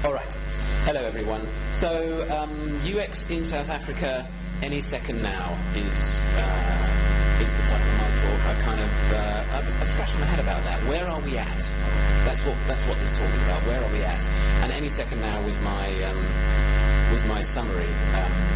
All right. Hello, everyone. So, UX in South Africa, any second now is the title of my talk. I'm scratching my head about that. Where are we at? That's what this talk is about. Where are we at? And any second now was my summary.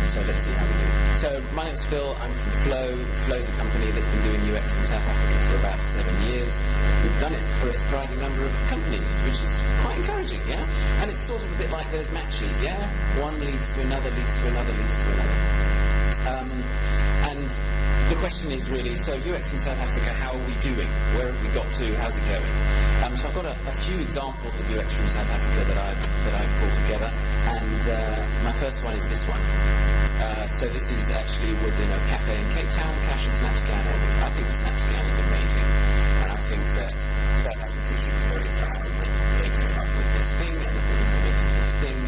So let's see how we do. So my name's Phil. I'm from Flow. Flow's a company that's been doing UX in South Africa for about 7 years. We've done it for a surprising number of companies, which is quite encouraging, yeah? And it's sort of a bit like those matches, yeah? One leads to another, leads to another, leads to another. And the question is really, so UX in South Africa, how are we doing? Where have we got to? How's it going? So I've got a few examples of UX from South Africa that I've pulled together, and my first one is this one. So this was in a cafe in Cape Town, Cash and SnapScan only. I think SnapScan is amazing, and I think that South Africa should be very proud that they came up with this thing and that they implemented this thing,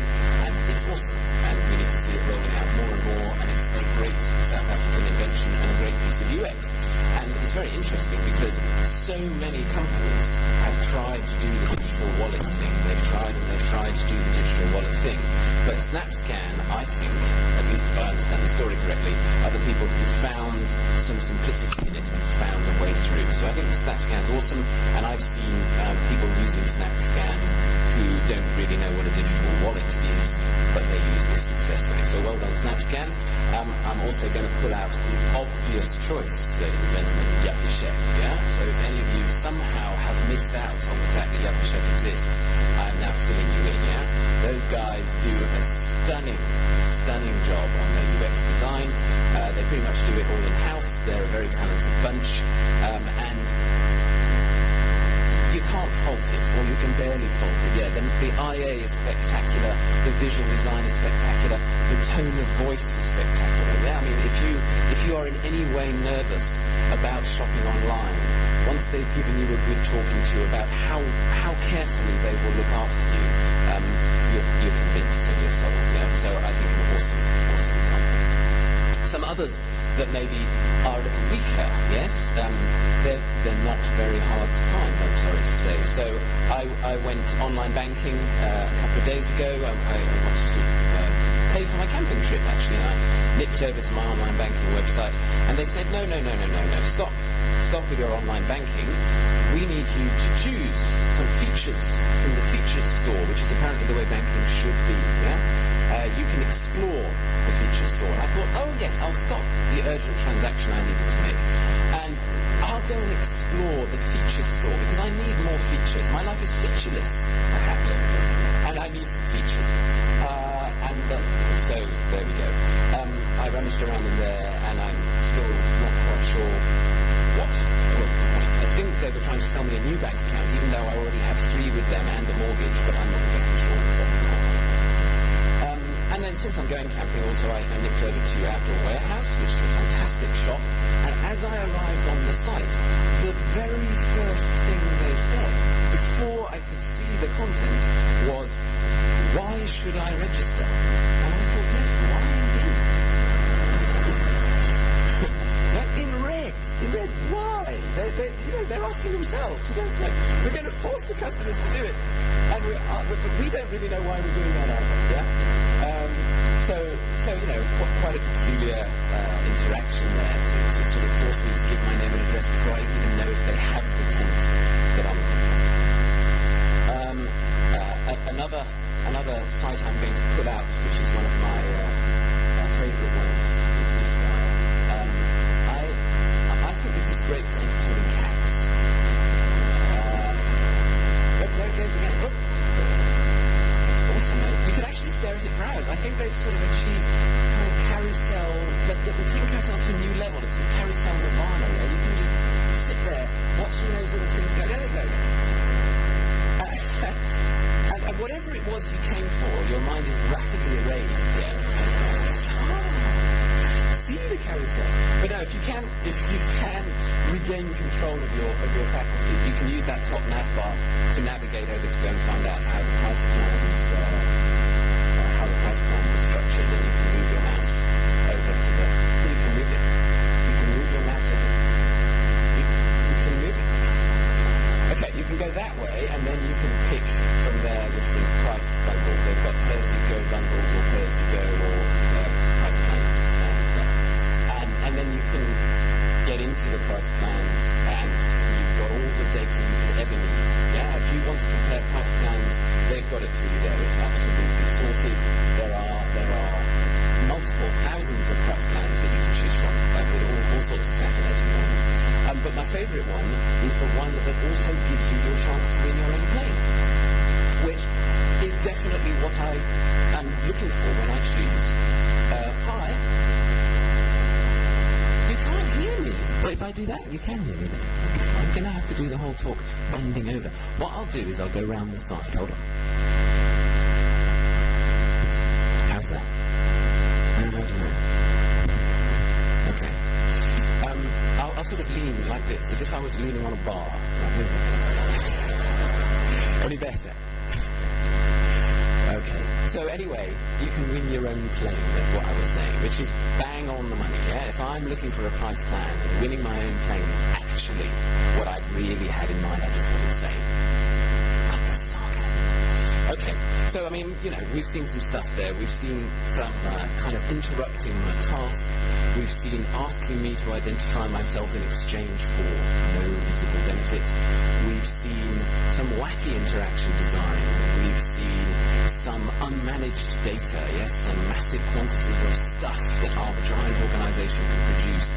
and it's awesome, and we need to see it rolling out more and more, and it's a great South African invention and a great piece of UX. And it's very interesting because so many companies have tried to do the digital wallet thing. They've tried to do the digital wallet thing. But SnapScan, I think, at least if I understand the story correctly, are the people who found some simplicity in it and found a way through. So I think SnapScan's awesome, and I've seen people using SnapScan who don't really know what a digital wallet is, but they use this successfully. So well done, SnapScan. I'm also going to pull out the obvious choice, ladies and gentlemen, Yuppie Chef, yeah? So if any of you somehow have missed out on the fact that Yuppie Chef exists, I'm now filling you in, yeah? Those guys do a stunning job on their UX design. They pretty much do it all in-house. They're a very talented bunch, and you can't fault it, or you can barely fault it. Yeah, the IA is spectacular, the visual design is spectacular, the tone of voice is spectacular. Yeah, I mean, if you are in any way nervous about shopping online, once they've given you a good talking to about how carefully they will look after you, you're convinced and you're sold. Yeah, so I think an awesome example. Some others that maybe are a little weaker, yes, they're not very hard to find, I'm sorry to say. So I went online banking a couple of days ago. I wanted to pay for my camping trip, actually, and I nipped over to my online banking website, and they said, no, stop with your online banking. We need you to choose some features from the features store, which is apparently the way banking should be, yeah? You can explore the features store. And I thought, oh yes, I'll stop the urgent transaction I needed to make, and I'll go and explore the features store, because I need more features. My life is featureless, perhaps, and I need some features. So there we go. I rummaged around in there, and I'm still not quite sure what was the point. I think they were trying to sell me a new bank account, even though I already have 3 with them and a mortgage, but I'm not exactly sure what the point. And then since I'm going camping also, I nipped over to Outdoor Warehouse, which is a fantastic shop, and as I arrived on the site, the very first thing they said, before I could see the content, was, why should I register? And I thought, yes, why indeed? In red, why? They're asking themselves. Like, we're going to force the customers to do it, and we don't really know why we're doing that either. Yeah. So quite a peculiar interaction there to sort of force me to give my name and address before I even know if they have the tent that I'm looking for. Another site I'm going to pull out, which is one of my favourite ones, is this guy. I think this is great for entertaining cats. There it goes again. Oh. It's awesome, mate. You can actually stare at it for hours. I think they've sort of achieved kind of carousel, that will take carousels to a new level. It's sort of carousel nirvana. Yeah? You can just sit there watching those little things go. There they go. And whatever it was you came for, your mind is rapidly erased. Yeah. See the carousel. But no, if you can regain control of your faculties, you can use that top nav bar to navigate over to go and find out how the price plans are structured, and you can move your mouse over to the. You can move it. You can move your mouse over. You can move it. Okay, you can go that way, and then you can pick from there with the price bundle. to compare price plans, they've got it for you there. It's absolutely sorted. There are multiple thousands of price plans that you can choose from, with all sorts of fascinating ones. But my favourite one is the one that also gives you your chance to win your own plane, which is definitely what I am looking for when I choose. Hi. You can't hear me. But if I do that, you can hear me. I'm going to have to do the whole talk bending over. What I'll do is I'll go round the side. Hold on. How's that? I don't know. Okay. I'll sort of lean like this, as if I was leaning on a bar. Any better? Okay. So anyway, you can win your own plane, that's what I was saying, which is bang on the money, yeah? If I'm looking for a price plan, winning my own plane is actually what I really had in mind. I just wasn't saying. Got the sarcasm. Okay. So, I mean, you know, we've seen some stuff there. We've seen some kind of interrupting my task. We've seen asking me to identify myself in exchange for no visible benefit. We've seen some wacky interaction design. We've seen some unmanaged data, yes, and massive quantities of stuff that our giant organization can produce,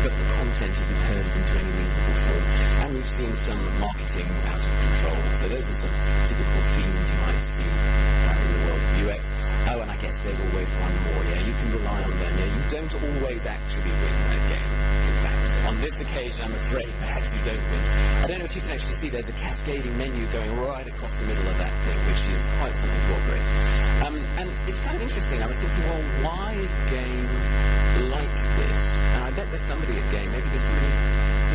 but the content isn't herded into any reasonable form. And we've seen some marketing out of control. So those are some typical themes you might see in the world of UX. Oh, and I guess there's always one more, yeah? You can rely on them, yeah? You don't always actually win a game. In fact, on this occasion, I'm afraid perhaps you don't win. I don't know if you can actually see there's a cascading menu going right across the middle of that thing, which is quite something to operate. And it's kind of interesting. I was thinking, well, why is game like this? And I bet there's somebody at game, maybe there's somebody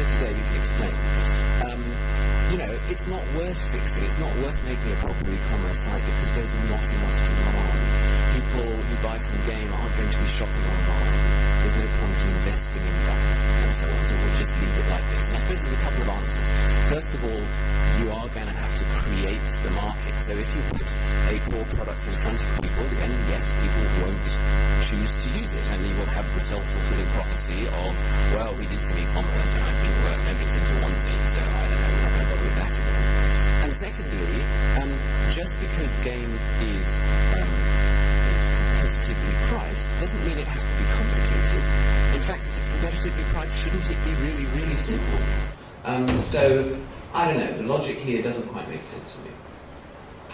here today who can explain. You know, it's not worth fixing. It's not worth making a proper e-commerce site because there's not enough demand. People who buy from game aren't going to be shopping online. There's no point in investing in that, and so on. So we'll just leave it like this. And I suppose there's a couple of answers. First of all, you are going to have to create the market. So if you put a poor product in front of people, then yes, people won't choose to use it, and you will have the self-fulfilling prophecy of, well, we did some e-commerce and it didn't work, nobody seemed to want it, so I don't know, we're not going to bother with that again. And secondly, just because the game is competitively priced doesn't mean it has to be complicated. In fact, if it's competitively priced, shouldn't it be really, really simple? So, I don't know, the logic here doesn't quite make sense for me.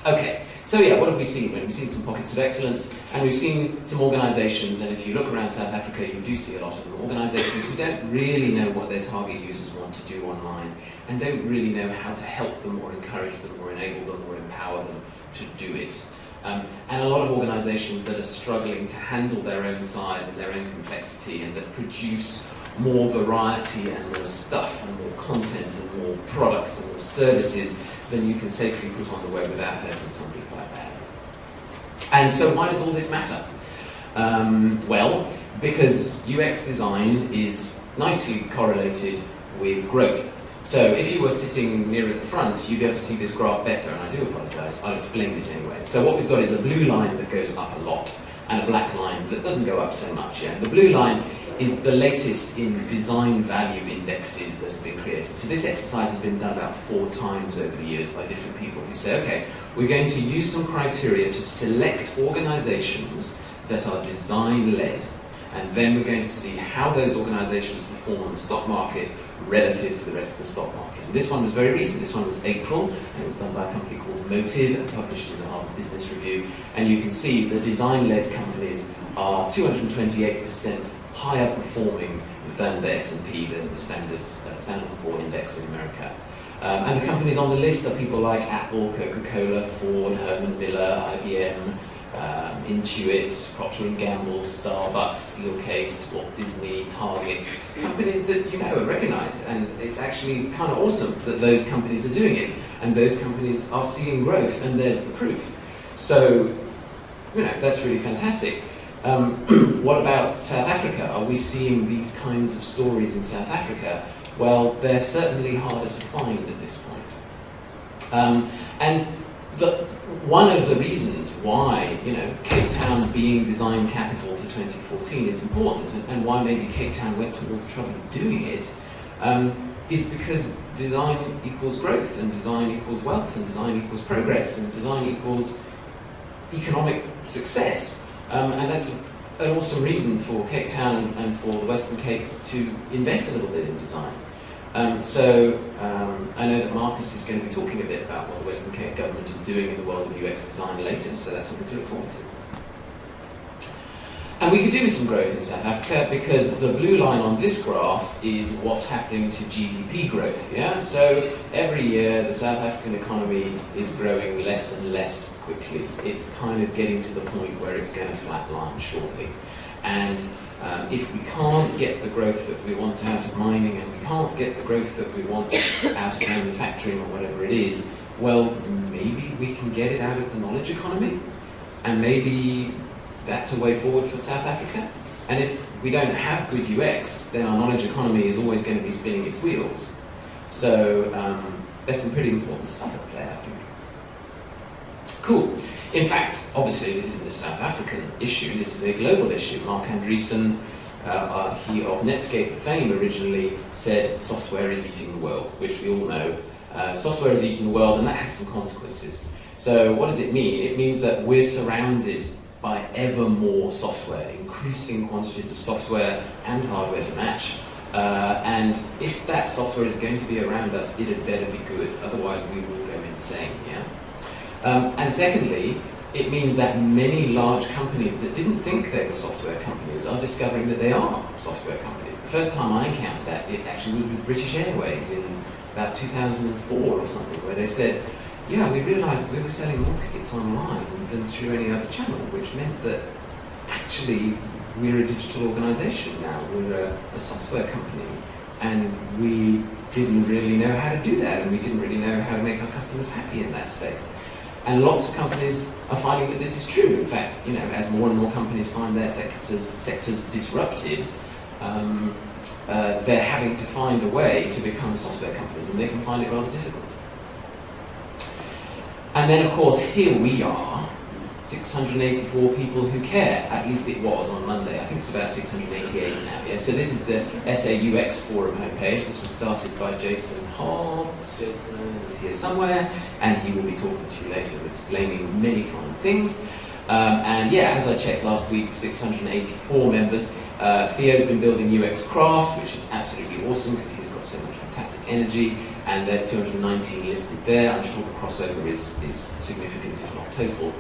Okay, so yeah, what have we seen? We've seen some pockets of excellence, and we've seen some organisations, and if you look around South Africa, you do see a lot of them, organisations who don't really know what their target users want to do online, and don't really know how to help them, or encourage them, or enable them, or empower them to do it. And a lot of organisations that are struggling to handle their own size and their own complexity, and that produce more variety and more stuff and more content and more products and more services than you can safely put on the web without hurting somebody quite badly. And so why does all this matter? Well, because UX design is nicely correlated with growth. So if you were sitting near at the front, you'd be able to see this graph better, and I do apologise, I'll explain it anyway. So what we've got is a blue line that goes up a lot, and a black line that doesn't go up so much. Yeah? The blue line is the latest in design value indexes that has been created. So this exercise has been done about 4 times over the years by different people who say, okay, we're going to use some criteria to select organisations that are design-led, and then we're going to see how those organisations perform on the stock market relative to the rest of the stock market. And this one was very recent. This one was April, and it was done by a company called Motive and published in the Harvard Business Review. And you can see the design-led companies are 228% higher performing than the S&P, the Standard & Poor's Index in America. And the companies on the list are people like Apple, Coca-Cola, Ford, Herman Miller, IBM, Intuit, Procter & Gamble, Starbucks, Steelcase, Walt Disney, Target, companies that you know and recognise, and it's actually kind of awesome that those companies are doing it, and those companies are seeing growth, and there's the proof. So, you know, that's really fantastic. What about South Africa? Are we seeing these kinds of stories in South Africa? Well, they're certainly harder to find at this point. One of the reasons why, you know, Cape Town being design capital for 2014 is important, and why maybe Cape Town went to all the trouble of doing it, is because design equals growth, and design equals wealth, and design equals progress, and design equals economic success. And that's an awesome reason for Cape Town and for the Western Cape to invest a little bit in design. I know that Marcus is going to be talking a bit about what the Western Cape government is doing in the world of UX design later, so that's something to look forward to. And we could do with some growth in South Africa because the blue line on this graph is what's happening to GDP growth. Yeah? So every year the South African economy is growing less and less quickly. It's kind of getting to the point where it's going to flatline shortly. And if we can't get the growth that we want out of mining, and we can't get the growth that we want out of manufacturing or whatever it is, well, maybe we can get it out of the knowledge economy, and maybe that's a way forward for South Africa. And if we don't have good UX, then our knowledge economy is always going to be spinning its wheels. So there's some pretty important stuff at play, I think. Cool. In fact, obviously, this isn't a South African issue, this is a global issue. Mark Andreessen, he of Netscape fame, originally said software is eating the world, which we all know. Software is eating the world, and that has some consequences. So what does it mean? It means that we're surrounded by ever more software, increasing quantities of software and hardware to match. And if that software is going to be around us, it had better be good, otherwise we will go insane, yeah? And secondly, it means that many large companies that didn't think they were software companies are discovering that they are software companies. The first time I encountered that, it actually was with British Airways in about 2004 or something, where they said, yeah, we realised that we were selling more tickets online than through any other channel, which meant that actually we're a digital organisation now, we're a software company, and we didn't really know how to do that, and we didn't really know how to make our customers happy in that space. And lots of companies are finding that this is true. In fact, as more and more companies find their sectors disrupted, they're having to find a way to become software companies, and they can find it rather difficult. And then, of course, here we are, 684 people who care. At least it was on Monday. I think it's about 688 now. Yeah. So this is the SAUX forum homepage. This was started by Jason Hobbs. Jason is here somewhere, and he will be talking to you later, explaining many fine things. And yeah, as I checked last week, 684 members. Theo's been building UX Craft, which is absolutely awesome because he's got so much fantastic energy. And there's 219 listed there. I'm sure the crossover is significant, if not total.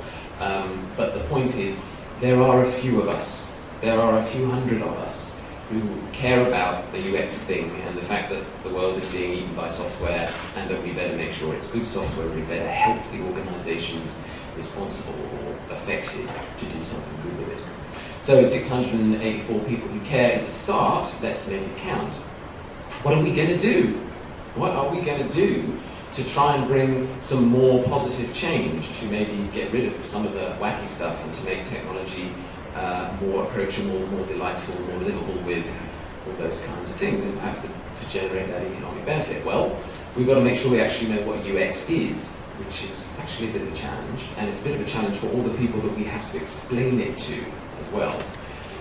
But the point is, there are a few of us, there are a few hundred of us who care about the UX thing and the fact that the world is being eaten by software, and that we better make sure it's good software, we better help the organisations responsible or affected to do something good with it. So 684 people who care is a start. Let's make it count. What are we going to do? What are we going to do to try and bring some more positive change, to maybe get rid of some of the wacky stuff and to make technology more approachable, more delightful, more livable with, all those kinds of things, and perhaps to generate that economic benefit? Well, we've got to make sure we actually know what UX is, which is actually a bit of a challenge, and it's a bit of a challenge for all the people that we have to explain it to as well.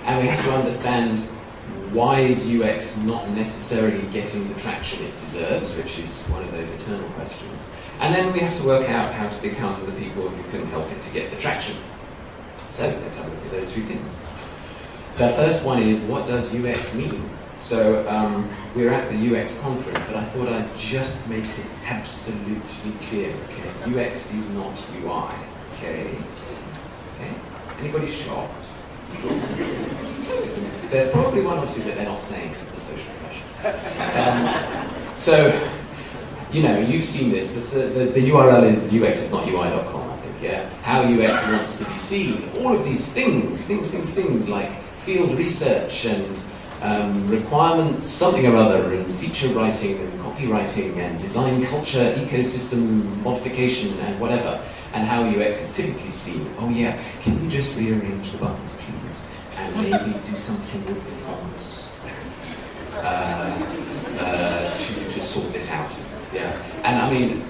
And we have to understand, why is UX not necessarily getting the traction it deserves, which is one of those eternal questions. And then we have to work out how to become the people who can help it to get the traction. So let's have a look at those three things. The first one is, what does UX mean? So we're at the UX conference, but I thought I'd just make it absolutely clear, okay? UX is not UI, okay? Anybody shocked? There's probably one or two that they're not saying because of the social pressure. So, you've seen this. The URL is uxisnotui.com, I think, yeah? How UX wants to be seen. All of these things like field research and requirement something or other, and feature writing and copywriting and design culture, ecosystem modification and whatever, and how UX is typically seen. Oh yeah, can you just rearrange the buttons, please? And maybe do something with the fonts to sort this out. Yeah, and I mean,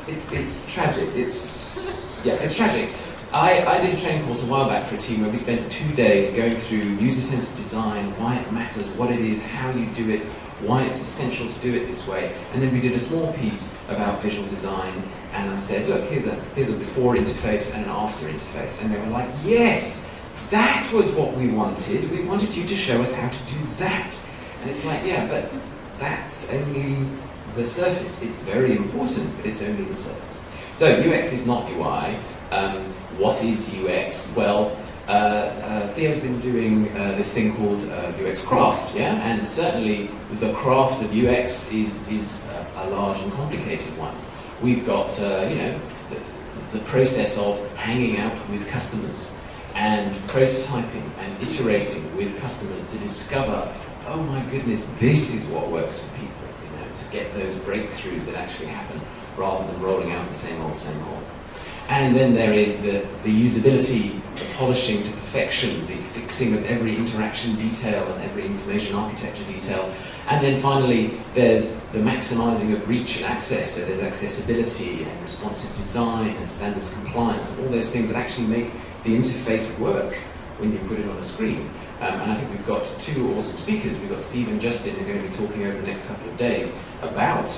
it's tragic. It's tragic. I did a training course a while back for a team where we spent 2 days going through user-centered design, why it matters, what it is, how you do it, why it's essential to do it this way. And then we did a small piece about visual design, and I said, look, here's a before interface and an after interface. And they were like, yes, that was what we wanted. We wanted you to show us how to do that. And it's like, yeah, but that's only the surface. It's very important, but it's only the surface. So UX is not UI. What is UX? Well, Theo's been doing this thing called UX craft, yeah, and certainly the craft of UX is a large and complicated one. We've got, the process of hanging out with customers and prototyping and iterating with customers to discover, oh my goodness, this is what works for people, to get those breakthroughs that actually happen rather than rolling out the same old, same old. And then there is the usability, the polishing to perfection, the fixing of every interaction detail and every information architecture detail. And then finally, there's the maximizing of reach and access. So there's accessibility and responsive design and standards compliance and all those things that actually make the interface work when you put it on a screen. And I think we've got two awesome speakers. We've got Steve and Justin who are going to be talking over the next couple of days about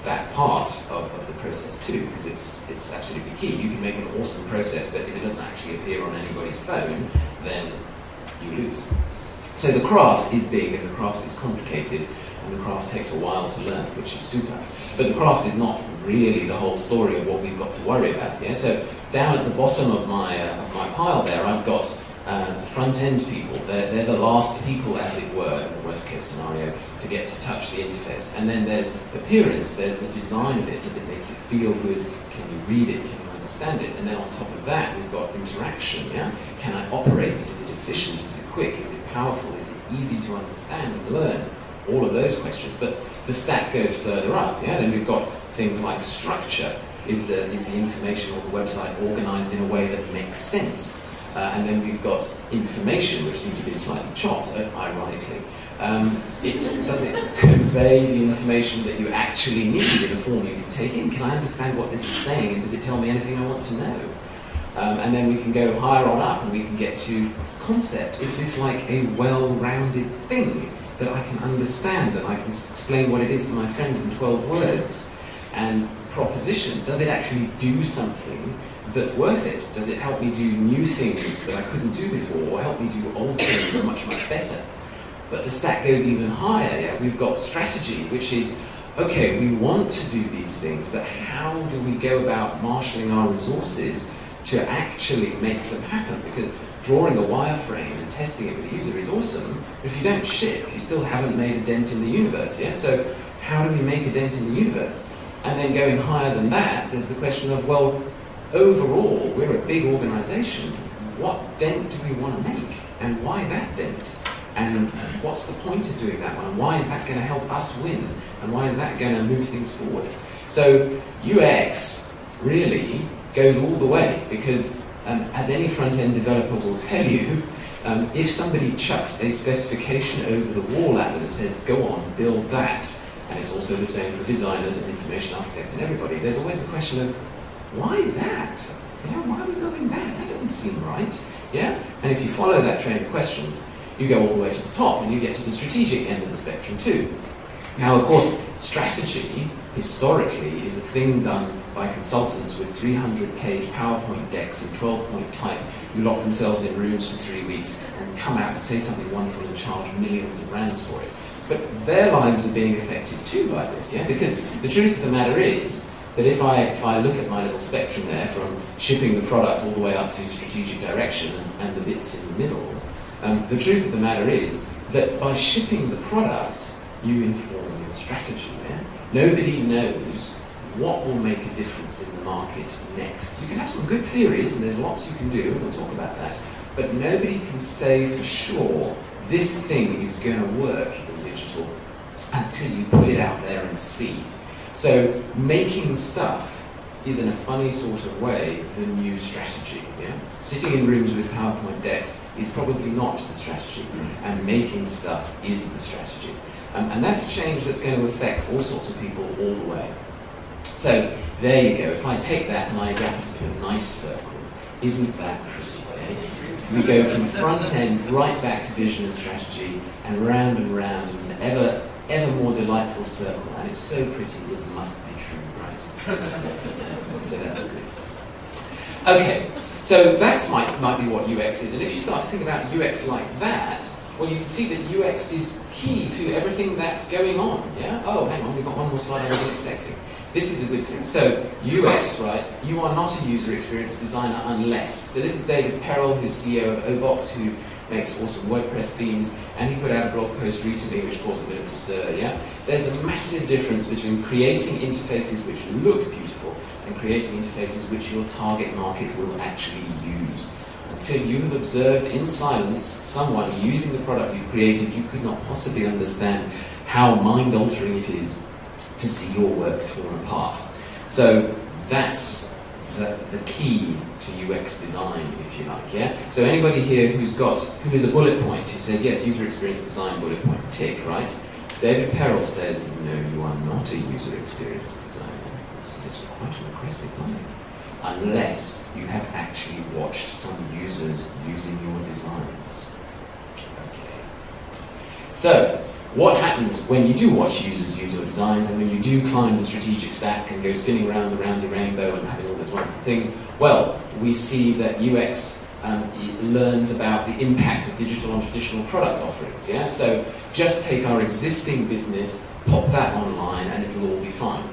that part of the process too, because it's absolutely key. You can make an awesome process, but if it doesn't actually appear on anybody's phone, then you lose. So the craft is big and the craft is complicated, and the craft takes a while to learn, which is super. But the craft is not really the whole story of what we've got to worry about. Yeah. So down at the bottom of my pile there, I've got the front-end people. They're the last people, as it were, in the worst-case scenario, to get to touch the interface. And then there's appearance, there's the design of it. Does it make you feel good? Can you read it? Can you understand it? And then on top of that, we've got interaction. Yeah? Can I operate it? Is it efficient? Is it quick? Is it powerful? Is it easy to understand and learn? All of those questions. But the stack goes further up. Yeah? Then we've got things like structure. Is the information or the website organized in a way that makes sense? And then we've got information, which seems to be slightly chopped, ironically. Does it convey the information that you actually need in a form you can take in? Can I understand what this is saying, and does it tell me anything I want to know? And then we can go higher on up, and we can get to concept. Is this like a well-rounded thing that I can understand, and I can explain what it is to my friend in 12 words? And proposition, does it actually do something that's worth it? Does it help me do new things that I couldn't do before, or help me do old things much, much better? But the stack goes even higher. Yeah? We've got strategy, which is, okay, we want to do these things, but how do we go about marshalling our resources to actually make them happen? Because drawing a wireframe and testing it with a user is awesome, but if you don't ship, you still haven't made a dent in the universe. Yeah? So how do we make a dent in the universe? And then going higher than that, there's the question of, well, overall, we're a big organization. What dent do we want to make? And why that dent? And what's the point of doing that one? And why is that going to help us win? And why is that going to move things forward? So UX really goes all the way, because as any front-end developer will tell you, if somebody chucks a specification over the wall at them and says, go on, build that, and it's also the same for designers and information architects and everybody, there's always the question of, why that? Yeah, why are we building that? That doesn't seem right. Yeah? And if you follow that train of questions, you go all the way to the top and you get to the strategic end of the spectrum too. Now, of course, strategy, historically, is a thing done by consultants with 300-page PowerPoint decks and 12-point type who lock themselves in rooms for 3 weeks and come out and say something wonderful and charge millions of rands for it. But their lives are being affected too by this, yeah? Because the truth of the matter is that if I look at my little spectrum there, from shipping the product all the way up to strategic direction and the bits in the middle, the truth of the matter is that by shipping the product, you inform your strategy. Yeah? Nobody knows what will make a difference in the market next. You can have some good theories, and there's lots you can do, and we'll talk about that, but nobody can say for sure this thing is going to work in digital until you put it out there and see. So making stuff is, in a funny sort of way, the new strategy. Yeah? Sitting in rooms with PowerPoint decks is probably not the strategy, and making stuff is the strategy. And that's a change that's going to affect all sorts of people all the way. So there you go. If I take that and I wrap it into a nice circle, isn't that pretty? Eh? We go from front end right back to vision and strategy, and round and round, and ever ever more delightful circle, and it's so pretty it must be true, right? So that's good. Okay, so that might be what UX is, and if you start to think about UX like that, well, you can see that UX is key to everything that's going on, yeah? Oh, hang on, we've got one more slide I wasn't expecting. This is a good thing. So, UX, right, you are not a user experience designer unless. So this is David Perel, who's CEO of Obox, who makes awesome WordPress themes, and he put out a blog post recently which caused a bit of a stir, yeah? There's a massive difference between creating interfaces which look beautiful and creating interfaces which your target market will actually use. Until you have observed in silence someone using the product you've created, you could not possibly understand how mind-altering it is to see your work torn apart. So that's the key to UX design, if you like, yeah? So anybody here who is a bullet point, who says, yes, user experience design, bullet point, tick, right? David Perel says, no, you are not a user experience designer. This is quite an aggressive line. Unless you have actually watched some users using your designs. Okay. So, what happens when you do watch users use your designs and when you do climb the strategic stack and go spinning around the rainbow and having all those wonderful things? Well, we see that UX learns about the impact of digital on traditional product offerings. Yeah? So just take our existing business, pop that online, and it'll all be fine.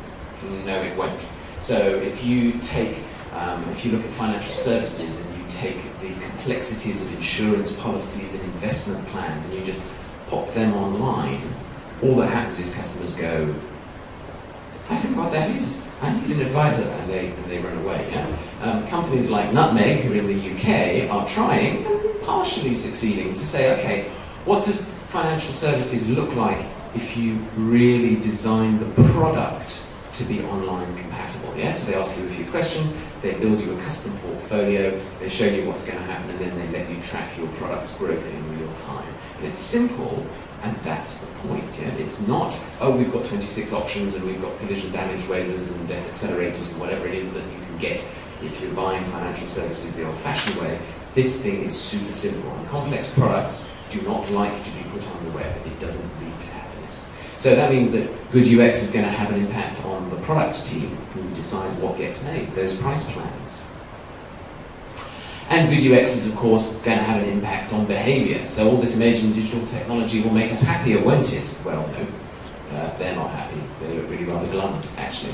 No, it won't. So if you look at financial services and you take the complexities of insurance policies and investment plans and you just pop them online, all that happens is customers go, I don't know what that is. I need an advisor, and they run away. Yeah? Companies like Nutmeg, who are in the UK, are trying, and partially succeeding, to say, okay, what does financial services look like if you really design the product to be online compatible? Yeah? So they ask you a few questions, they build you a custom portfolio, they show you what's going to happen, and then they let you track your product's growth in real time. And it's simple, and that's the point. Yeah? It's not, oh, we've got 26 options and we've got collision damage waivers and death accelerators and whatever it is that you can get if you're buying financial services the old-fashioned way. This thing is super simple. And complex products do not like to be put on the web. It doesn't lead to happiness. So that means that good UX is going to have an impact on the product team who decide what gets made, those price plans. And good UX is, of course, going to have an impact on behavior. So all this amazing digital technology will make us happier, won't it? Well, no, they're not happy. They look really rather glum, actually.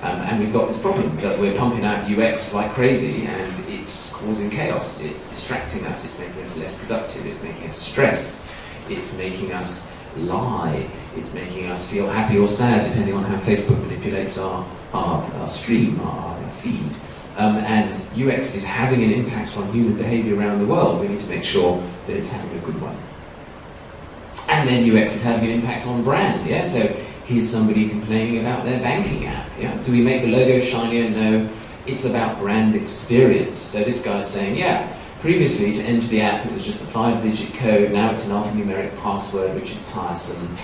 And we've got this problem that we're pumping out UX like crazy, and it's causing chaos. It's distracting us. It's making us less productive. It's making us stressed. It's making us lie. It's making us feel happy or sad, depending on how Facebook manipulates our stream, our feed. And UX is having an impact on human behavior around the world. We need to make sure that it's having a good one. And then UX is having an impact on brand, yeah? So here's somebody complaining about their banking app, yeah? Do we make the logo shinier? No. It's about brand experience. So this guy's saying, yeah, previously to enter the app it was just a 5-digit code, now it's an alphanumeric password, which is tiresome.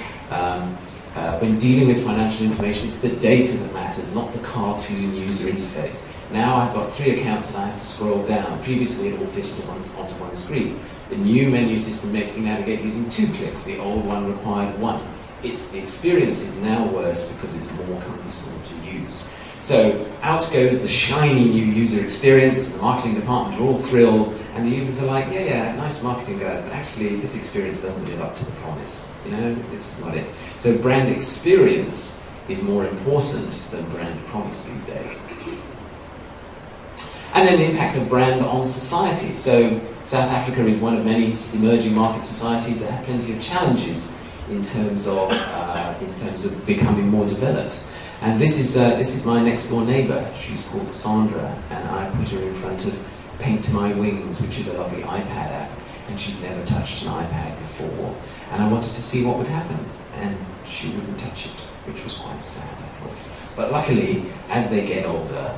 When dealing with financial information, it's the data that matters, not the cartoon user interface. Now I've got 3 accounts and I have to scroll down. Previously it all fitted onto one screen. The new menu system makes me navigate using 2 clicks. The old one required 1. The experience is now worse because it's more cumbersome to use. So out goes the shiny new user experience. The marketing department are all thrilled, and the users are like, yeah, nice marketing guys, but actually this experience doesn't live up to the promise. You know, this is not it. So brand experience is more important than brand promise these days. And then the impact of brand on society. So South Africa is one of many emerging market societies that have plenty of challenges in terms of becoming more developed. And this is my next door neighbour. She's called Sandra, and I put her in front of Paint My Wings, which is a lovely iPad app, and she'd never touched an iPad before. And I wanted to see what would happen, and she wouldn't touch it, which was quite sad, I thought. But luckily, as they get older,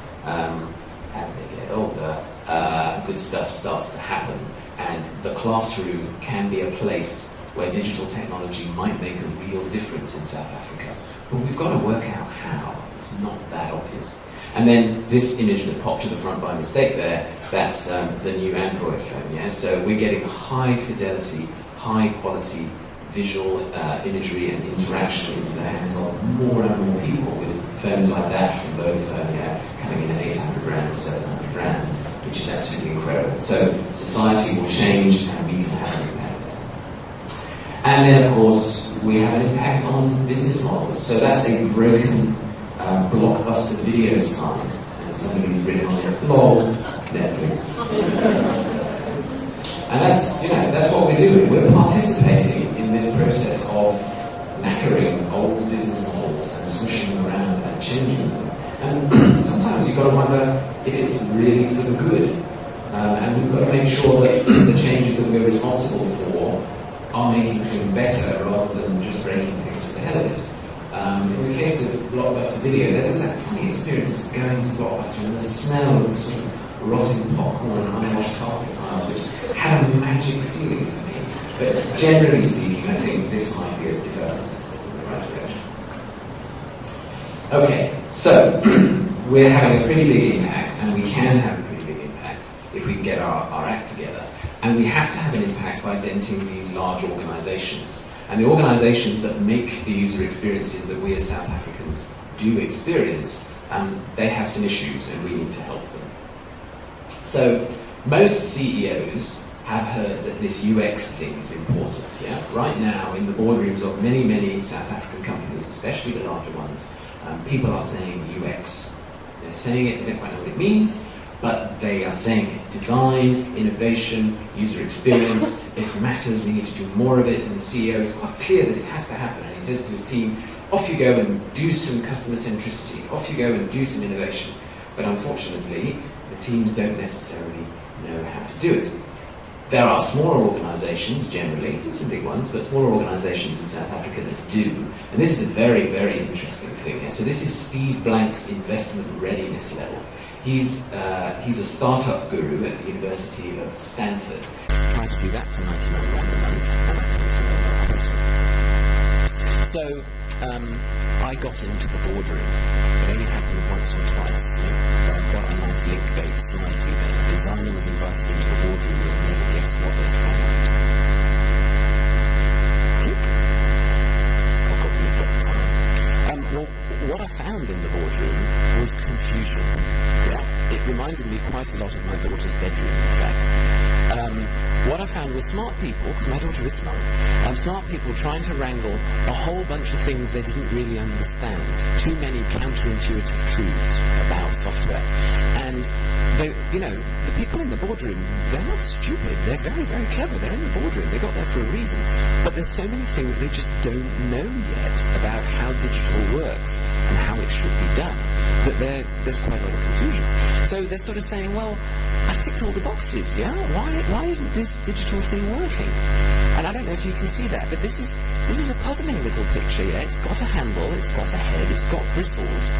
good stuff starts to happen, and the classroom can be a place where digital technology might make a real difference in South Africa. But we've got to work out how. It's not that obvious. And then this image that popped to the front by mistake there, that's the new Android phone, yeah? So we're getting high fidelity, high quality visual imagery and interaction into the hands of more and more people, with phones like that from Vodafone coming in at 800 rand or 700 rand, which is absolutely incredible. So society will change and we can have an impact there. And then, of course, we have an impact on business models. So that's a broken blockbuster video sign. And somebody's written on it, lol, Netflix. And that's what we're doing. We're participating in this process of knackering old business models and swishing them around and changing them. And sometimes you've got to wonder if it's really for the good. And we've got to make sure that the changes that we're responsible for are making things better rather than just breaking things for the hell of it. In the case of Blockbuster Video, there was that funny experience of going to Blockbuster and the smell of sort of rotting popcorn and unwashed carpet tiles, which had a magic feeling for me. But generally speaking, I think this might be a development in the right direction. Okay, so we're having a pretty big impact, and we can have a pretty big impact if we can get our act together. And we have to have an impact by denting these large organizations. And the organizations that make the user experiences that we as South Africans do experience, they have some issues and we need to help them. So most CEOs have heard that this UX thing is important. Yeah? Right now, in the boardrooms of many, many South African companies, especially the larger ones, people are saying UX. They're saying it, they don't quite know what it means, but they are saying it. Design, innovation, user experience, this matters, we need to do more of it, and the CEO is quite clear that it has to happen, and he says to his team, off you go and do some customer centricity, off you go and do some innovation. But unfortunately, the teams don't necessarily know how to do it. There are smaller organizations generally, and some big ones, but smaller organizations in South Africa that do. And this is a very, very interesting thing. So this is Steve Blank's investment readiness level. He's a startup guru at the University of Stanford. Try to do that for 99 rand a month, and I so I got into the boardroom. It only happened once or twice. So I've got a nice link-based slide view there. The designer was invited into the boardroom and never guessed what they found. Click. I've got really got the time. Well, what I found in the boardroom was confusion. Yeah, it reminded me quite a lot of my daughter's bedroom, in fact. What I found was smart people, because my daughter is smart, smart people trying to wrangle a whole bunch of things they didn't really understand. Too many counterintuitive truths about software. And they, the people in the boardroom, they're not stupid. They're very, very clever. They're in the boardroom. They got there for a reason. But there's so many things they just don't know yet about how digital works and how it should be done, that there's quite a lot of confusion. So they're sort of saying, well, I've ticked all the boxes, yeah? Why isn't this digital thing working? And I don't know if you can see that, but this is a puzzling little picture, yeah? It's got a handle, it's got a head, it's got bristles.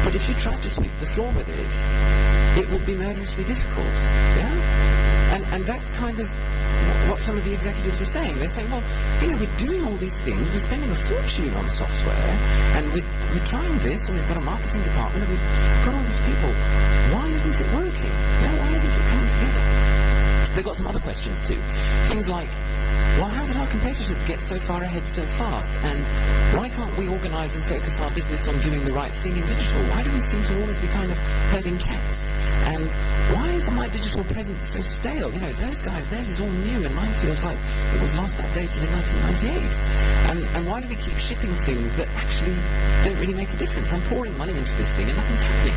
But if you tried to sweep the floor with it would be murderously difficult, yeah? And that's kind of what some of the executives are saying. They're saying, well, we're doing all these things, we're spending a fortune on software, and we're trying this, and we've got a marketing department, and we've got all these people. Why isn't it working? Why isn't it coming together? They've got some other questions too. Things like, well, how did our competitors get so far ahead so fast? And why can't we organise and focus our business on doing the right thing in digital? Why do we seem to always be kind of herding cats? And why is my digital presence so stale? Those guys, theirs is all new, and mine feels like it was last updated in 1998. And why do we keep shipping things that actually don't really make a difference? I'm pouring money into this thing and nothing's happening.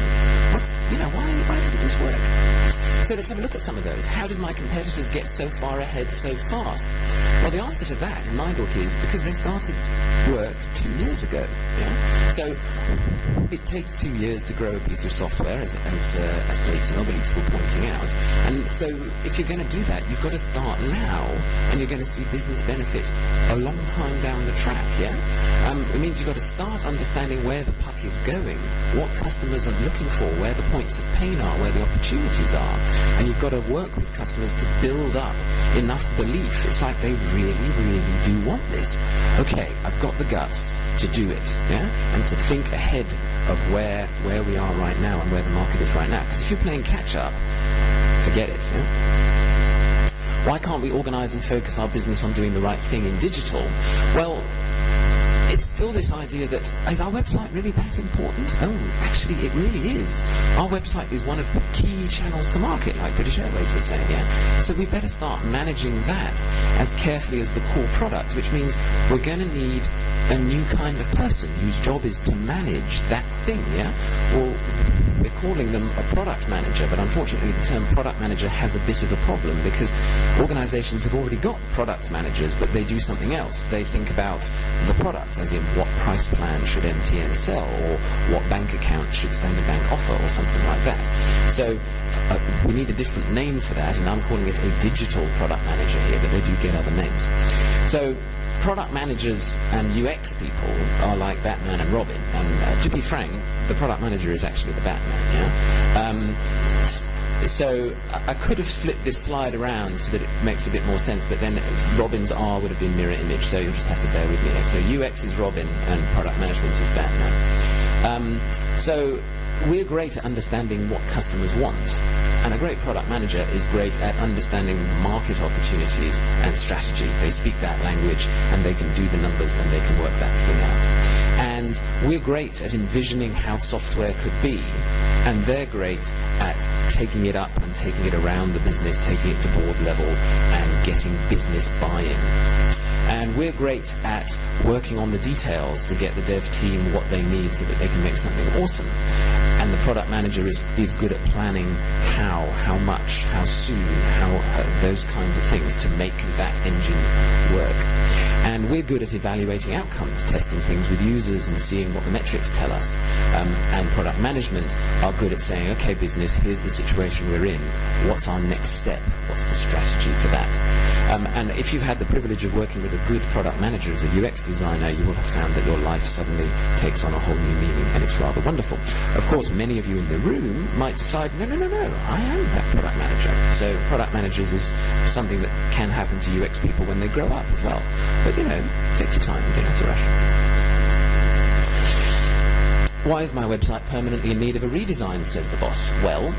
Why doesn't this work? So let's have a look at some of those. How did my competitors get so far ahead so fast? Well, the answer to that, in my book, is because they started work 2 years ago. Yeah? So it takes 2 years to grow a piece of software, as Tate and Obelix were pointing out. And so if you're going to do that, you've got to start now, and you're going to see business benefit a long time down the track. Yeah, it means you've got to start understanding where the puck is going, what customers are looking for, where the points of pain are, where the opportunities are, and you've got to work with customers to build up enough belief. It's like they really, really do want this. Okay, I've got the guts to do it, yeah, and to think ahead of where we are right now and where the market is right now. Because if you're playing catch up, forget it. Yeah? Why can't we organize and focus our business on doing the right thing in digital? Well, it's still this idea that, is our website really that important? Oh, actually it really is. Our website is one of the key channels to market, like British Airways was saying, yeah? So we better start managing that as carefully as the core product, which means we're going to need a new kind of person whose job is to manage that thing, yeah? Well, we're calling them a product manager, but unfortunately the term product manager has a bit of a problem because organizations have already got product managers, but they do something else. They think about the product, as in what price plan should MTN sell, or what bank account should Standard Bank offer, or something like that. So we need a different name for that, and I'm calling it a digital product manager here, but they do get other names. So product managers and UX people are like Batman and Robin, and to be frank, the product manager is actually the Batman, yeah? So I could have flipped this slide around so that it makes a bit more sense, but then Robin's R would have been mirror image, so you'll just have to bear with me here. So UX is Robin and product management is Batman. So we're great at understanding what customers want, and a great product manager is great at understanding market opportunities and strategy. They speak that language and they can do the numbers and they can work that thing out. And we're great at envisioning how software could be, and they're great at taking it up and taking it around the business, taking it to board level and getting business buy-in. And we're great at working on the details to get the dev team what they need so that they can make something awesome. And the product manager is good at planning how much, how soon, those kinds of things to make that engine work. And we're good at evaluating outcomes, testing things with users and seeing what the metrics tell us. And product management are good at saying, okay, business, here's the situation we're in. What's our next step? What's the strategy for that? And if you've had the privilege of working with a good product manager as a UX designer, you will have found that your life suddenly takes on a whole new meaning, and it's rather wonderful. Of course, many of you in the room might decide, no, I am that product manager. So product managers is something that can happen to UX people when they grow up as well. But, take your time, you don't have to rush. Why is my website permanently in need of a redesign, says the boss? Well,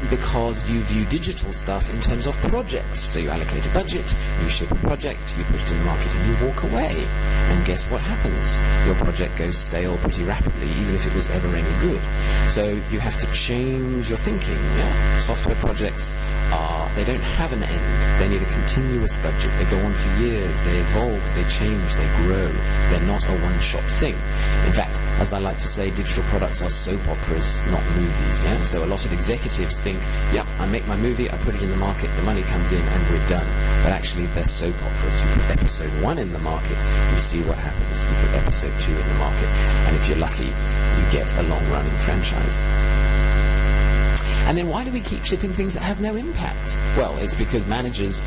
because you view digital stuff in terms of projects. So you allocate a budget, you ship a project, you push it in the market, and you walk away. And guess what happens? Your project goes stale pretty rapidly, even if it was ever any good. So you have to change your thinking, yeah? Software projects they don't have an end. They need a continuous budget. They go on for years. They evolve, they change, they grow. They're not a one-shot thing. In fact, as I like to say, digital products are soap operas, not movies, yeah? So a lot of executives think, yep, I make my movie, I put it in the market, the money comes in, and we're done. But actually, they're soap operas. You put episode 1 in the market, you see what happens. You put episode 2 in the market, and if you're lucky, you get a long-running franchise. And then why do we keep shipping things that have no impact? Well, it's because managers,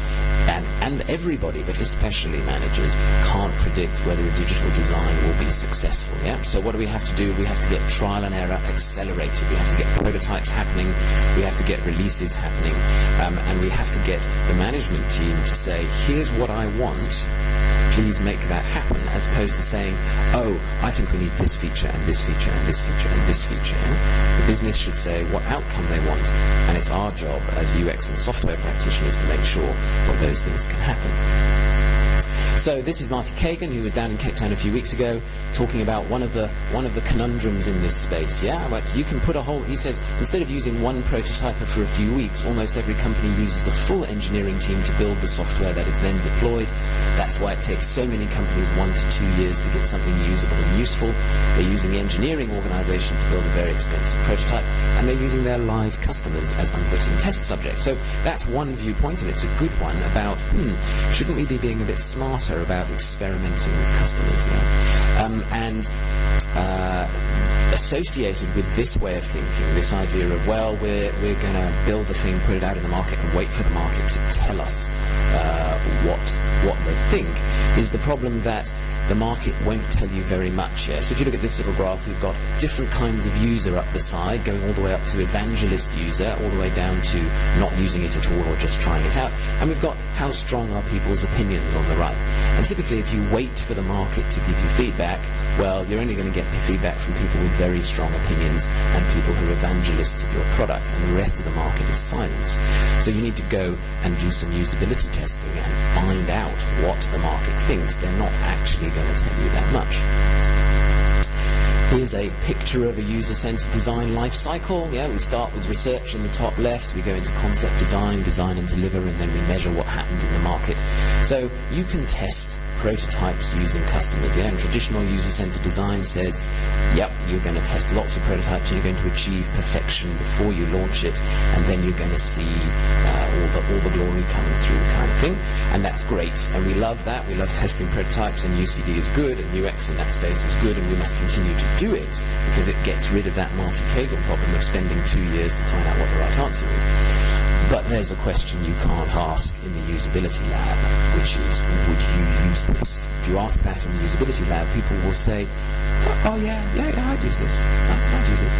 and everybody, but especially managers, can't predict whether a digital design will be successful, yeah? So what do we have to do? We have to get trial and error accelerated. We have to get prototypes happening. We have to get releases happening. And we have to get the management team to say, here's what I want. Please make that happen, as opposed to saying, oh, I think we need this feature and this feature and this feature and this feature. Yeah? The business should say what outcome they want, and it's our job as UX and software practitioners to make sure that those things can happen. So this is Marty Kagan, who was down in Cape Town a few weeks ago, talking about one of the conundrums in this space. Yeah, but you can put a whole. He says instead of using one prototyper for a few weeks, almost every company uses the full engineering team to build the software that is then deployed. That's why it takes so many companies 1 to 2 years to get something usable and useful. They're using the engineering organization to build a very expensive prototype, and they're using their live customers as unwritten test subjects. So that's one viewpoint, and it's a good one about shouldn't we be being a bit smarter about experimenting with customers, associated with this way of thinking, this idea of, well, we're going to build the thing, put it out in the market, and wait for the market to tell us what they think, is the problem that the market won't tell you very much. Yeah? So if you look at this little graph, we've got different kinds of user up the side, going all the way up to evangelist user, all the way down to not using it at all or just trying it out. And we've got how strong are people's opinions on the right. And typically, if you wait for the market to give you feedback, well, you're only going to get feedback from people with very strong opinions and people who are evangelists of your product, and the rest of the market is silence. So you need to go and do some usability testing and find out what the market thinks. They're not actually going to tell you that much. Here's a picture of a user-centered design life cycle. Yeah, we start with research in the top left, we go into concept design, design and deliver, and then we measure what happened in the market. So you can test prototypes using customers, yeah, and traditional user-centered design says, yep, you're going to test lots of prototypes and you're going to achieve perfection before you launch it, and then you're going to see all the glory coming through kind of thing, and that's great, and we love that. We love testing prototypes, and UCD is good, and UX in that space is good, and we must continue to do it because it gets rid of that Marty Cagan problem of spending 2 years to find out what the right answer is. But there's a question you can't ask in the usability lab, which is, would you use this? If you ask that in the usability lab, people will say, oh yeah, I'd use this. I'd use it.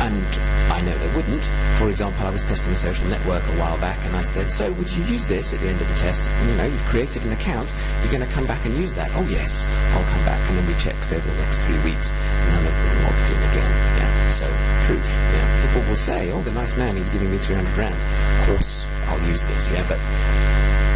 And I know they wouldn't. For example, I was testing a social network a while back, and I said, so would you use this at the end of the test? And, you've created an account, you're going to come back and use that. Oh yes, I'll come back. And then we checked over the next 3 weeks. None of them logged in again. Yeah. So, proof. Yeah. People will say, oh, the nice man, he's giving me 300 grand. Of course, I'll use this, yeah, but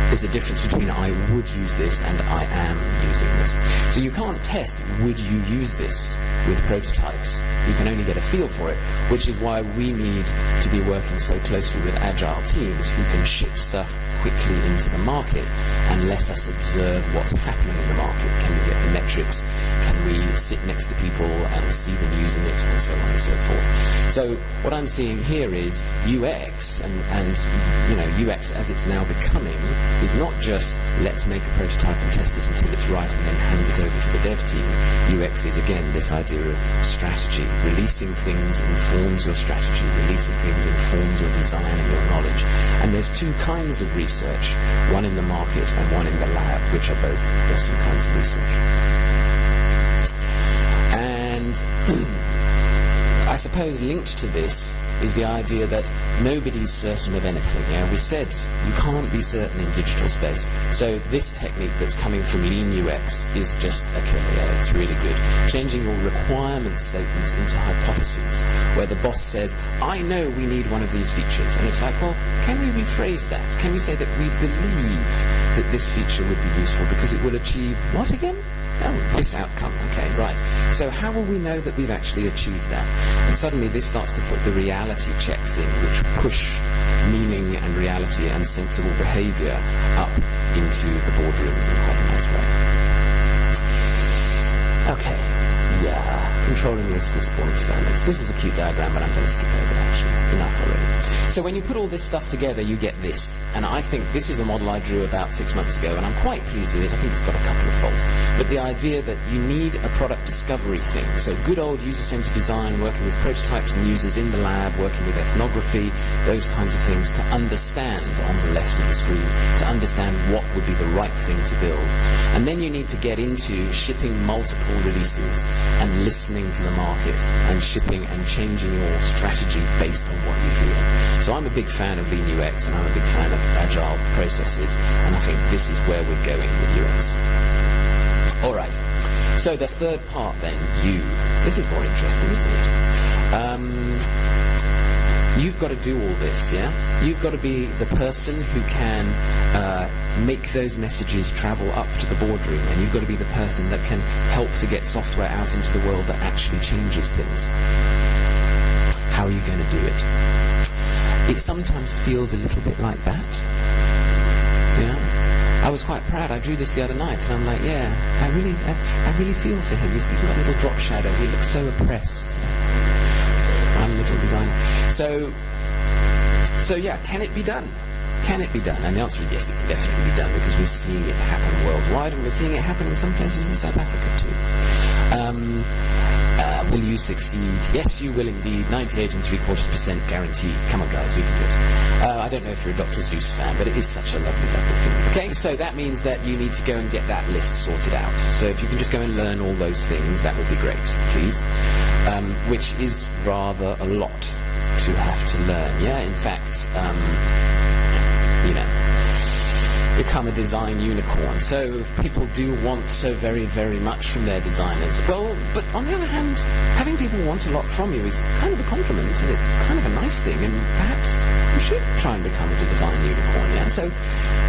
there's a difference between I would use this and I am using this. So you can't test would you use this with prototypes. You can only get a feel for it, which is why we need to be working so closely with agile teams who can ship stuff quickly into the market and let us observe what's happening in the market. Can we get the metrics? Can we sit next to people and see them using it, and so on and so forth? So what I'm seeing here is UX, and UX as it's now becoming is not just let's make a prototype and test it until it's right and then hand it over to the dev team. UX is again this idea of strategy. Releasing things informs your strategy. Releasing things informs your design and your knowledge. And there's two kinds of research, one in the market and one in the lab, which are both awesome kinds of research. And I suppose linked to this is the idea that nobody's certain of anything. We said you can't be certain in digital space. So this technique that's coming from Lean UX is just a killer. It's really good. Changing your requirement statements into hypotheses, where the boss says, I know we need one of these features. And it's like, well, can we rephrase that? Can we say that we believe that this feature would be useful because it will achieve what again? Oh, this outcome. Okay, right. So how will we know that we've actually achieved that? And suddenly this starts to put the reality checks in, which push meaning and reality and sensible behavior up into the boardroom in quite a nice way. Okay, yeah. Controlling risk with small experiments. This is a cute diagram, but I'm going to skip over it, actually. Enough already. So when you put all this stuff together, you get this. And I think this is a model I drew about 6 months ago, and I'm quite pleased with it. I think it's got a couple of faults. But the idea that you need a product discovery thing, so good old user-centered design, working with prototypes and users in the lab, working with ethnography, those kinds of things, to understand on the left of the screen, to understand what would be the right thing to build. And then you need to get into shipping multiple releases and listening to the market and shipping and changing your strategy based on what you hear. So I'm a big fan of Lean UX, and I'm a big fan of agile processes, and I think this is where we're going with UX. All right. So the third part then, you. This is more interesting, isn't it? You've got to do all this, yeah? You've got to be the person who can make those messages travel up to the boardroom, and you've got to be the person that can help to get software out into the world that actually changes things. How are you going to do it? It sometimes feels a little bit like that. Yeah? I was quite proud. I drew this the other night, and I'm like, yeah, I really feel for him. He's got a little drop shadow. He looks so oppressed. I'm a little designer. So yeah, can it be done? Can it be done? And the answer is yes, it can definitely be done, because we're seeing it happen worldwide, and we're seeing it happen in some places in South Africa too. Will you succeed? Yes, you will indeed. 98.75% guaranteed. Come on, guys, we can do it. I don't know if you're a Dr. Seuss fan, but it is such a lovely, lovely thing. Okay, so that means that you need to go and get that list sorted out. So if you can just go and learn all those things, that would be great, please. Which is rather a lot to have to learn. Yeah, in fact, become a design unicorn. So people do want so very, very much from their designers. Well, but on the other hand, having people want a lot from you is kind of a compliment, and it's kind of a nice thing, and perhaps you should try and become a design unicorn. Yeah. So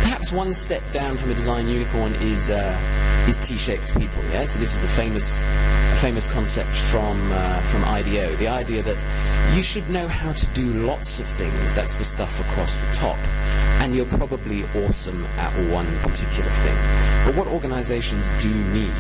perhaps one step down from a design unicorn is T-shaped people. Yeah. So this is a famous concept from IDEO. The idea that you should know how to do lots of things. That's the stuff across the top. And you're probably awesome at one particular thing. But what organizations do need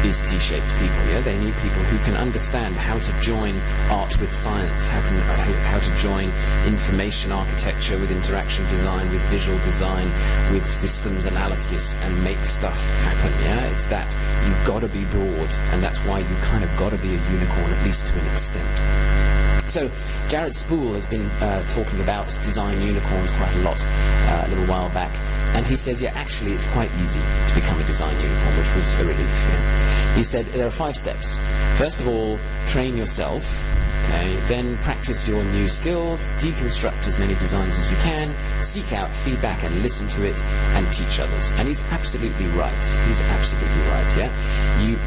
is T-shaped people. Yeah? They need people who can understand how to join art with science, how to join information architecture with interaction design, with visual design, with systems analysis, and make stuff happen. Yeah? It's that you've got to be broad, and that's why you kind of got to be a unicorn, at least to an extent. So Jared Spool has been talking about design unicorns quite a lot a little while back, and he says, yeah, actually it's quite easy to become a design unicorn, which was a relief. Yeah. He said there are 5 steps. First of all, train yourself. Okay, then practice your new skills, deconstruct as many designs as you can, seek out feedback and listen to it, and teach others. And he's absolutely right. He's absolutely right, yeah?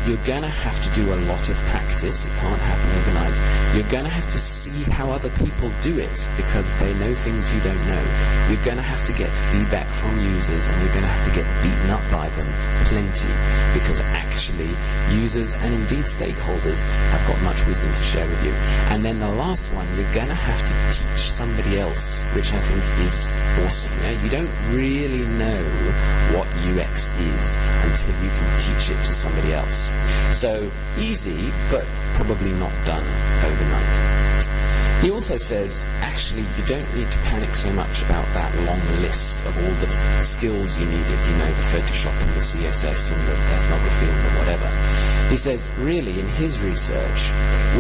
You're going to have to do a lot of practice. It can't happen overnight. You're going to have to see how other people do it, because they know things you don't know. You're going to have to get feedback from users, and you're going to have to get beaten up by them plenty, because actually users and indeed stakeholders have got much wisdom to share with you. And then the last one, you're going to have to teach somebody else, which I think is awesome. Yeah? You don't really know what UX is until you can teach it to somebody else. So easy, but probably not done overnight. He also says, actually, you don't need to panic so much about that long list of all the skills you needed, the Photoshop and the CSS and the ethnography and the whatever. He says, really, in his research,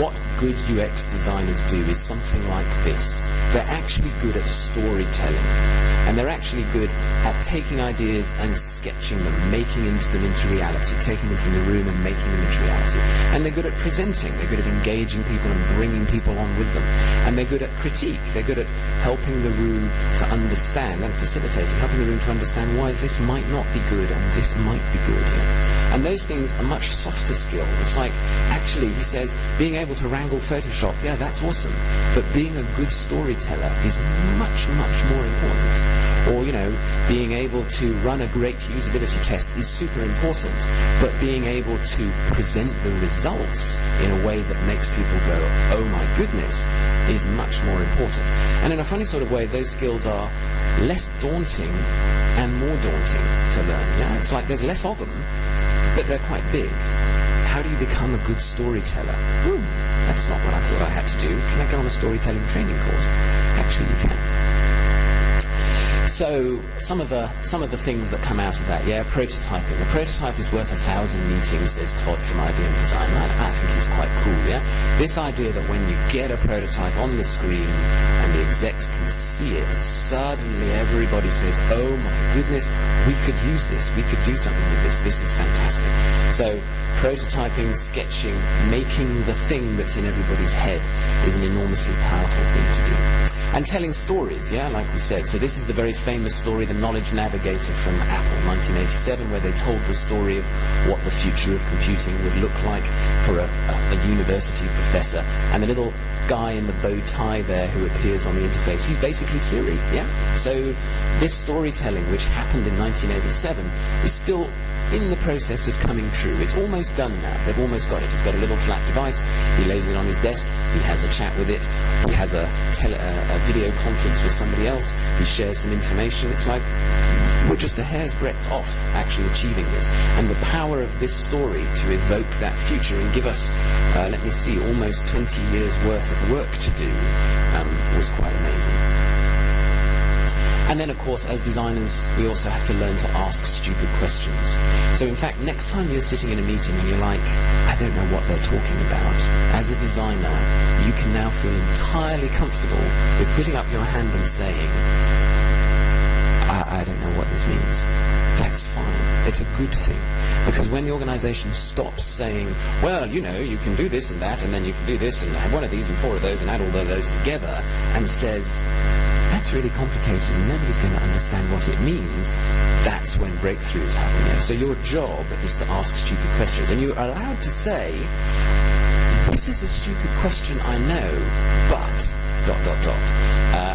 what good UX designers do is something like this. They're actually good at storytelling, and they're actually good at taking ideas and sketching them, making them into reality, taking them from the room and making them into reality. And they're good at presenting, they're good at engaging people and bringing people on with them. And they're good at critique, they're good at helping the room to understand and facilitating, helping the room to understand why this might not be good and this might be good. Yeah? And those things are much softer skills. It's like, actually, he says, being able to wrangle Photoshop, yeah, that's awesome. But being a good storyteller is much, much more important. Or, being able to run a great usability test is super important. But being able to present the results in a way that makes people go, oh my goodness, is much more important. And in a funny sort of way, those skills are less daunting and more daunting to learn. Yeah, it's like there's less of them, but they're quite big. How do you become a good storyteller? That's not what I thought I had to do. Can I go on a storytelling training course? Actually, you can. So some of the things that come out of that, yeah, prototyping. A prototype is worth 1,000 meetings, says Todd from IBM Design. I think he's quite cool, yeah. This idea that when you get a prototype on the screen and the execs can see it, suddenly everybody says, oh my goodness, we could use this, we could do something with this, this is fantastic. So prototyping, sketching, making the thing that's in everybody's head is an enormously powerful thing to do. And telling stories, yeah, like we said. So this is the very famous story, The Knowledge Navigator from Apple, 1987, where they told the story of what the future of computing would look like for a university professor. And the little guy in the bow tie there who appears on the interface, he's basically Siri, yeah? So this storytelling, which happened in 1987, is still in the process of coming true. It's almost done now. They've almost got it. He's got a little flat device. He lays it on his desk. He has a chat with it. He has a video conference with somebody else. He shares some information. It's like we're just a hair's breadth off actually achieving this. And the power of this story to evoke that future and give us, let me see, almost 20 years worth of work to do was quite amazing. And then, of course, as designers, we also have to learn to ask stupid questions. So, in fact, next time you're sitting in a meeting and you're like, I don't know what they're talking about, as a designer, you can now feel entirely comfortable with putting up your hand and saying, business means. That's fine. It's a good thing. Because when the organization stops saying, well, you know, you can do this and that, and then you can do this, and have one of these and four of those, and add all of those together, and says, that's really complicated, and nobody's going to understand what it means, that's when breakthroughs happen. Yeah? So your job is to ask stupid questions. And you're allowed to say, this is a stupid question, I know, but... ...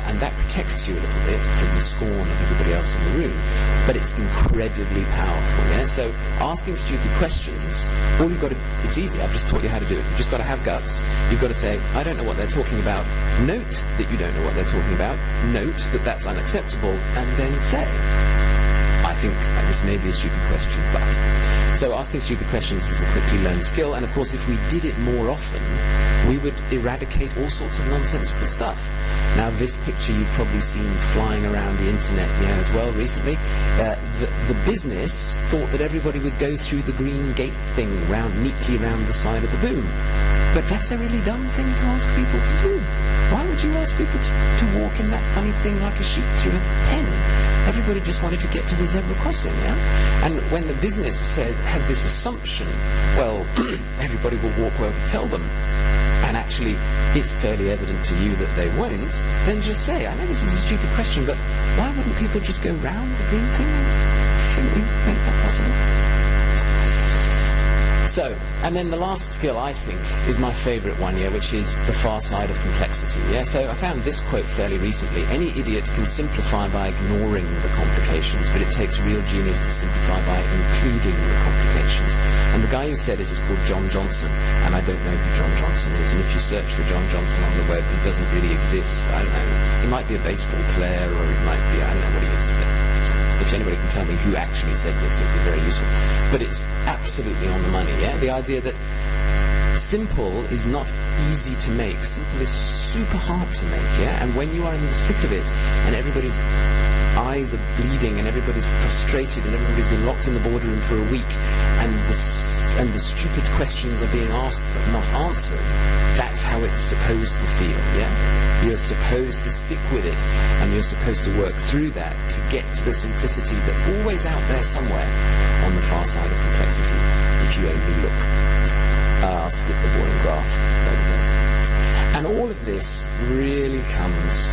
and that protects you a little bit from the scorn of everybody else in the room, but it's incredibly powerful. Yeah? So asking stupid questions, all you've got to, it's easy, I've just taught you how to do it. You've just got to have guts. You've got to say, I don't know what they're talking about. Note that you don't know what they're talking about. Note that that's unacceptable, and then say, I think this may be a stupid question, but... So asking stupid questions is a quickly learned skill, and of course if we did it more often, we would eradicate all sorts of nonsensical stuff. Now this picture you've probably seen flying around the internet as well recently. The business thought that everybody would go through the green gate thing neatly round the side of the boom. But that's a really dumb thing to ask people to do. Why would you ask people to walk in that funny thing like a sheep through a pen? Everybody just wanted to get to the zebra crossing, yeah? And when the business has this assumption, well, everybody will walk where we tell them, and actually it's fairly evident to you that they won't, then just say, I know this is a stupid question, but why wouldn't people just go round the green thing? Shouldn't we make that possible? So, and then the last skill, I think, is my favourite one, which is the far side of complexity. So I found this quote fairly recently. Any idiot can simplify by ignoring the complications, but it takes real genius to simplify by including the complications. And the guy who said it is called John Johnson, and I don't know who John Johnson is, and if you search for John Johnson on the web, he doesn't really exist. I don't know. He might be a baseball player, or he might be, I don't know what he is, but if anybody can tell me who actually said this, it would be very useful. But it's absolutely on the money, The idea that simple is not easy to make. Simple is super hard to make, And when you are in the thick of it, and everybody's eyes are bleeding, and everybody's frustrated, and everybody's been locked in the boardroom for a week, and the stupid questions are being asked but not answered, that's how it's supposed to feel, You're supposed to stick with it, and you're supposed to work through that to get to the simplicity that's always out there somewhere on the far side of complexity, if you only look. I'll skip the boring graph. There we go. And all of this really comes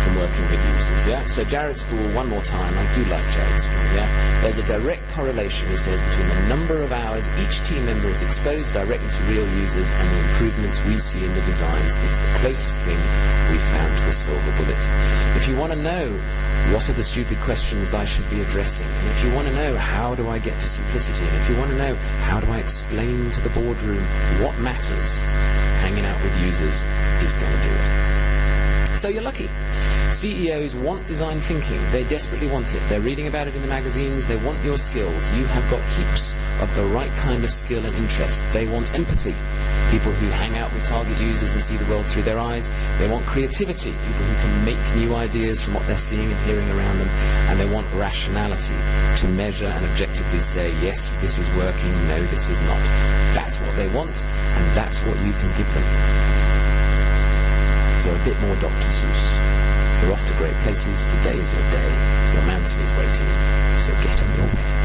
from working with users, So Jared Spool, one more time, I do like Jared Spool, There's a direct correlation, he says, between the number of hours each team member is exposed directly to real users and the improvements we see in the designs. It's the closest thing we've found to a silver bullet. If you want to know what are the stupid questions I should be addressing, and if you want to know how do I get to simplicity, and if you want to know how do I explain to the boardroom what matters, hanging out with users is going to do it. So you're lucky. CEOs want design thinking. They desperately want it. They're reading about it in the magazines. They want your skills. You have got heaps of the right kind of skill and interest. They want empathy. People who hang out with target users and see the world through their eyes. They want creativity. People who can make new ideas from what they're seeing and hearing around them. And they want rationality to measure and objectively say, yes, this is working, no, this is not. That's what they want, and that's what you can give them. So a bit more Dr. Seuss. You're off to great places. Today is your day. Your mountain is waiting. So get on your way.